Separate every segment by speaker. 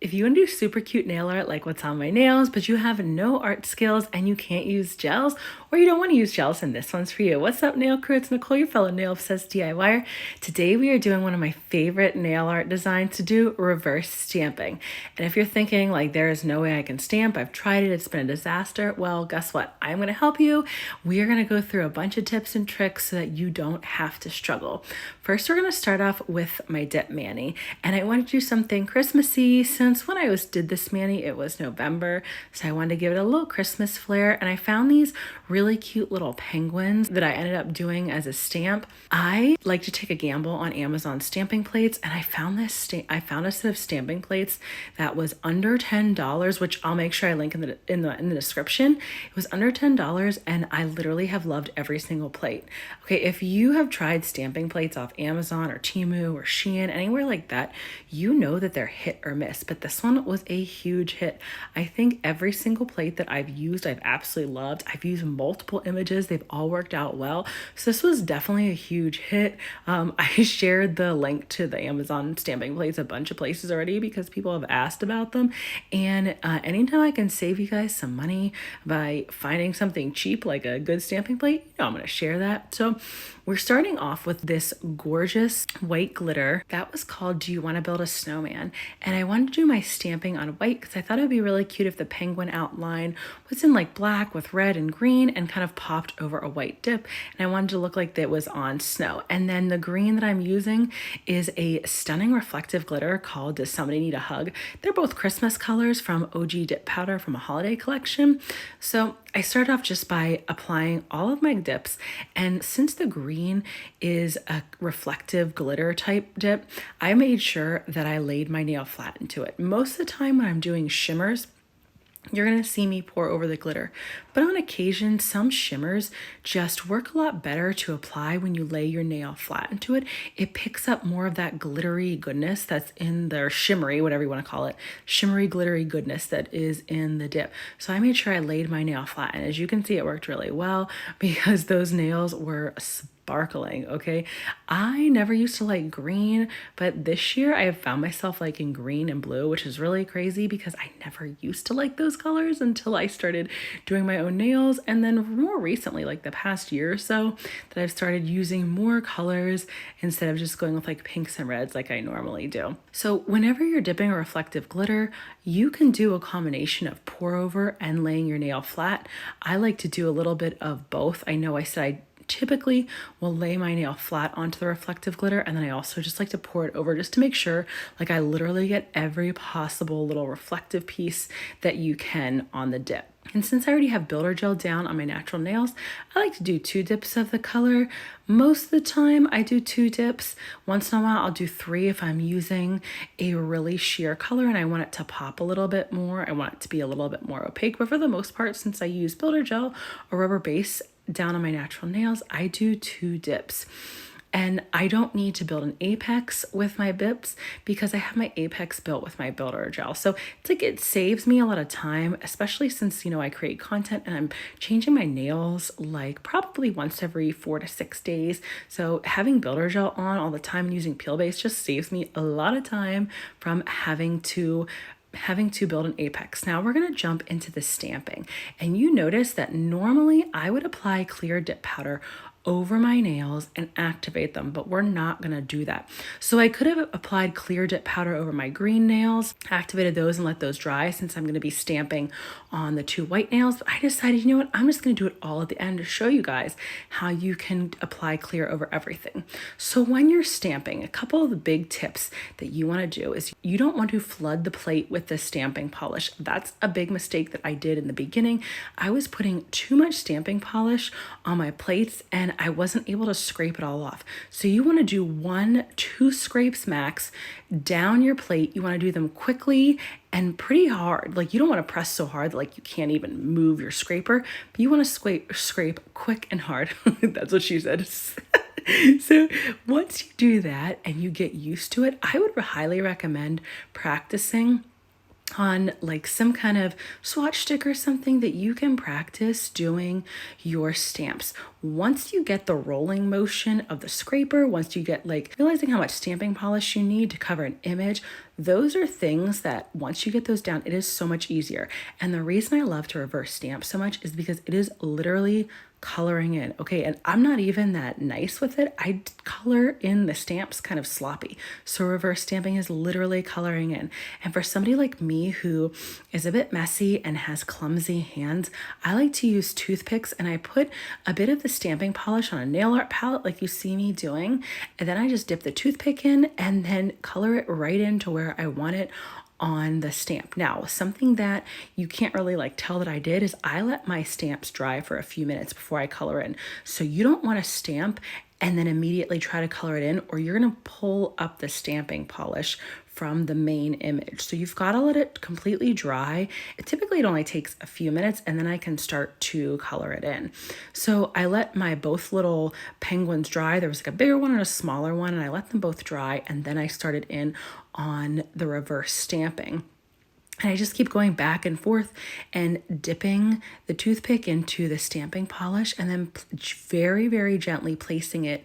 Speaker 1: If you want to do super cute nail art like what's on my nails, but you have no art skills and you can't use gels, or you don't want to use gels, and this one's for you. What's up, nail crew? It's Nicole, your fellow nail obsessed DIYer. Today we are doing one of my favorite nail art designs to do, reverse stamping. And if you're thinking like there is no way I can stamp, I've tried it, it's been a disaster, well, guess what? I'm going to help you. We are going to go through a bunch of tips and tricks so that you don't have to struggle. First, we're going to start off with my dip mani, and I wanted to do something Christmassy since when I did this mani, it was November, so I wanted to give it a little Christmas flair, and I found these really cute little penguins that I ended up doing as a stamp. I like to take a gamble on Amazon stamping plates, and I found a set of stamping plates that was under $10, which I'll make sure I link in the description. It was under $10, and I literally have loved every single plate. Okay, if you have tried stamping plates off Amazon or Temu or Shein, anywhere like that, you know that they're hit or miss, but this one was a huge hit. I think every single plate that I've used, I've absolutely loved. I've used multiple images. They've all worked out well. So this was definitely a huge hit. I shared the link to the Amazon stamping plates a bunch of places already because people have asked about them. And anytime I can save you guys some money by finding something cheap like a good stamping plate, you know I'm going to share that. So we're starting off with this gorgeous white glitter that was called Do You Want to Build a Snowman? And I wanted to do my stamping on white because I thought it would be really cute if the penguin outline was in like black with red and green and kind of popped over a white dip. And I wanted to look like it was on snow. And then the green that I'm using is a stunning reflective glitter called Does Somebody Need a Hug? They're both Christmas colors from OG Dip Powder from a holiday collection. So I start off just by applying all of my dips, and since the green is a reflective glitter type dip, I made sure that I laid my nail flat into it. Most of the time when I'm doing shimmers, you're going to see me pour over the glitter. But on occasion, some shimmers just work a lot better to apply when you lay your nail flat into it. It picks up more of that glittery goodness that's in the shimmery, whatever you want to call it, shimmery, glittery goodness that is in the dip. So I made sure I laid my nail flat. And as you can see, it worked really well because those nails were sparkling. Okay, I never used to like green, but this year I have found myself liking green and blue, which is really crazy because I never used to like those colors until I started doing my own nails. And then more recently, like the past year or so, that I've started using more colors instead of just going with like pinks and reds like I normally do. So whenever you're dipping a reflective glitter, you can do a combination of pour over and laying your nail flat. I like to do a little bit of both. I know I said I typically will lay my nail flat onto the reflective glitter, and then I also just like to pour it over just to make sure like I literally get every possible little reflective piece that you can on the dip. And since I already have builder gel down on my natural nails, I like to do 2 dips of the color. Most of the time I do 2 dips. Once in a while I'll do 3 if I'm using a really sheer color and I want it to pop a little bit more. I want it to be a little bit more opaque, but for the most part, since I use builder gel or rubber base down on my natural nails, I do 2 dips. And I don't need to build an apex with my dips because I have my apex built with my builder gel. So it's like it saves me a lot of time, especially since, you know, I create content and I'm changing my nails like probably once every 4 to 6 days. So having builder gel on all the time and using peel base just saves me a lot of time from having to build an apex. Now we're going to jump into the stamping, and you notice that normally I would apply clear dip powder over my nails and activate them, but we're not going to do that. So I could have applied clear dip powder over my green nails, activated those and let those dry since I'm going to be stamping on the 2 white nails, but I decided, you know what, I'm just going to do it all at the end to show you guys how you can apply clear over everything. So when you're stamping, a couple of the big tips that you want to do is you don't want to flood the plate with the stamping polish. That's a big mistake that I did in the beginning. I was putting too much stamping polish on my plates and I wasn't able to scrape it all off. So you want to do 1-2 scrapes max down your plate. You want to do them quickly and pretty hard. Like you don't want to press so hard that like you can't even move your scraper, but you want to scrape quick and hard. That's what she said. So once you do that and you get used to it, I would highly recommend practicing on like some kind of swatch stick or something that you can practice doing your stamps. Once you get the rolling motion of the scraper, once you get like realizing how much stamping polish you need to cover an image, those are things that once you get those down, it is so much easier. And the reason I love to reverse stamp so much is because it is literally coloring in. Okay, and I'm not even that nice with it. I color in the stamps kind of sloppy. So reverse stamping is literally coloring in. And for somebody like me who is a bit messy and has clumsy hands, I like to use toothpicks, and I put a bit of the stamping polish on a nail art palette like you see me doing, and then I just dip the toothpick in and then color it right into where I want it on the stamp. Now, something that you can't really like tell that I did is I let my stamps dry for a few minutes before I color in. So you don't want to stamp and then immediately try to color it in, or you're going to pull up the stamping polish from the main image. So you've got to let it completely dry. It only takes a few minutes, and then I can start to color it in. So I let my both little penguins dry. There was like a bigger one and a smaller one, and I let them both dry, and then I started in on the reverse stamping. And I just keep going back and forth and dipping the toothpick into the stamping polish, and then very, very gently placing it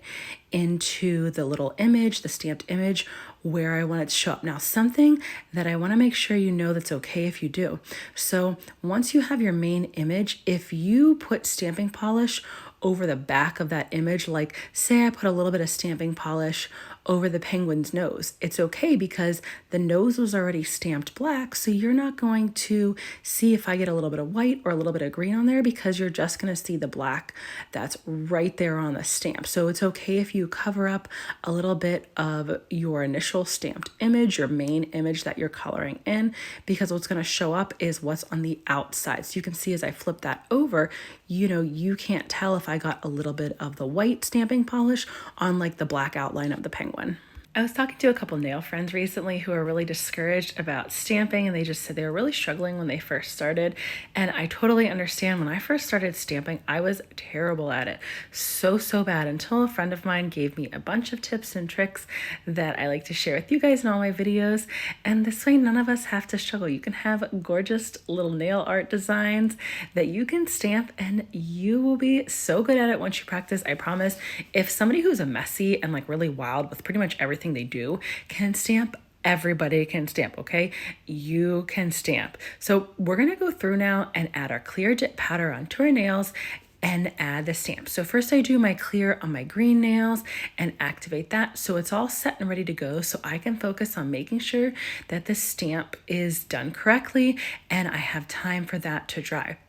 Speaker 1: into the little image, the stamped image, where I want it to show up. Now, something that I want to make sure you know that's okay if you do. So once you have your main image, if you put stamping polish over the back of that image, like say I put a little bit of stamping polish over the penguin's nose, it's okay because the nose was already stamped black, so you're not going to see if I get a little bit of white or a little bit of green on there, because you're just going to see the black that's right there on the stamp. So it's okay if you cover up a little bit of your initial stamped image, your main image that you're coloring in, because what's going to show up is what's on the outside. So you can see as I flip that over, you can't tell if I got a little bit of the white stamping polish on like the black outline of the penguin. I was talking to a couple nail friends recently who are really discouraged about stamping, and they just said they were really struggling when they first started. And I totally understand. When I first started stamping, I was terrible at it. So bad, until a friend of mine gave me a bunch of tips and tricks that I like to share with you guys in all my videos. And this way, none of us have to struggle. You can have gorgeous little nail art designs that you can stamp, and you will be so good at it once you practice. I promise. If somebody who's a messy and like really wild with pretty much everything they do can stamp, everybody can stamp, okay? You can stamp. So we're gonna go through now and add our clear dip powder onto our nails and add the stamp. So first I do my clear on my green nails and activate that so it's all set and ready to go, so I can focus on making sure that the stamp is done correctly and I have time for that to dry.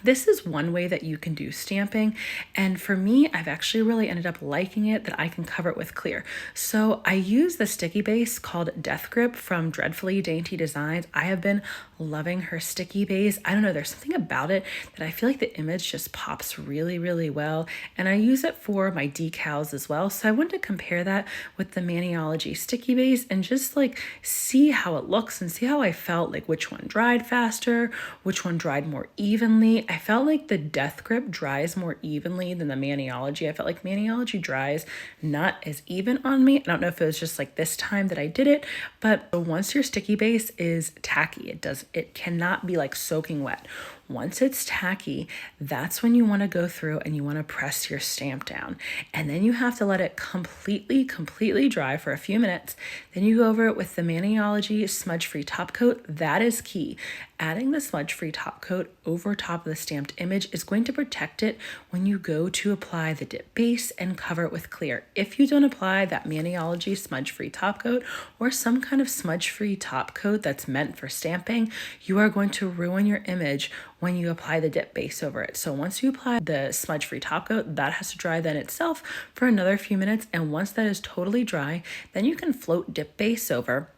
Speaker 1: This is one way that you can do stamping, and for me, I've actually really ended up liking it that I can cover it with clear. So I use the sticky base called Death Grip from Dreadfully Dainty Designs. I have been loving her sticky base. I don't know, there's something about it that I feel like the image just pops really, really well, and I use it for my decals as well. So I wanted to compare that with the Maniology sticky base and just like see how it looks and see how I felt, like which one dried faster, which one dried more evenly. I felt like the Death Grip dries more evenly than the Maniology. I felt like Maniology dries not as even on me. I don't know if it was just like this time that I did it, but once your sticky base is tacky, it cannot be like soaking wet. Once it's tacky, that's when you want to go through and you want to press your stamp down. And then you have to let it completely dry for a few minutes. Then you go over it with the Maniology smudge-free top coat. That is key. Adding the smudge-free top coat over top of the stamped image is going to protect it when you go to apply the dip base and cover it with clear. If you don't apply that Maniology smudge-free top coat or some kind of smudge-free top coat that's meant for stamping, you are going to ruin your image when you apply the dip base over it. So once you apply the smudge-free top coat, that has to dry then itself for another few minutes. And once that is totally dry, then you can float dip base over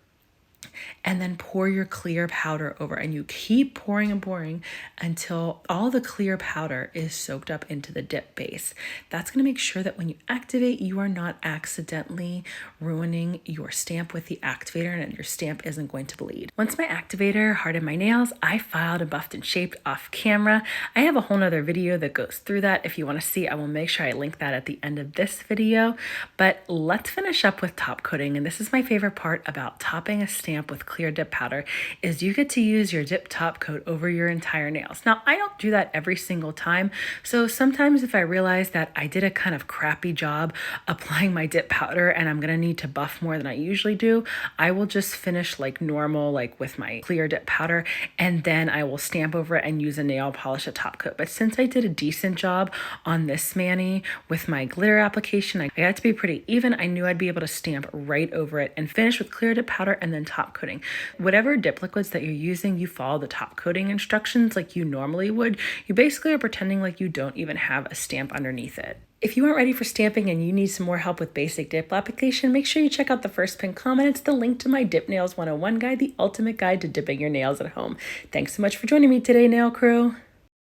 Speaker 1: and then pour your clear powder over, and you keep pouring and pouring until all the clear powder is soaked up into the dip base. That's going to make sure that when you activate, you are not accidentally ruining your stamp with the activator and your stamp isn't going to bleed. Once my activator hardened my nails, I filed and buffed and shaped off camera. I have a whole nother video that goes through that. If you want to see, I will make sure I link that at the end of this video. But let's finish up with top coating, and this is my favorite part about topping a stamp stamp with clear dip powder is you get to use your dip top coat over your entire nails. Now, I don't do that every single time, so sometimes if I realize that I did a kind of crappy job applying my dip powder and I'm gonna need to buff more than I usually do, I will just finish like normal, like with my clear dip powder, and then I will stamp over it and use a nail polish at top coat. But since I did a decent job on this mani with my glitter application, I got it to be pretty even. I knew I'd be able to stamp right over it and finish with clear dip powder and then top coating. Whatever dip liquids that you're using, you follow the top coating instructions like you normally would. You basically are pretending like you don't even have a stamp underneath it. If you aren't ready for stamping and you need some more help with basic dip application, make sure you check out the first pinned comment. It's the link to my Dip Nails 101 guide, the ultimate guide to dipping your nails at home. Thanks so much for joining me today, nail crew.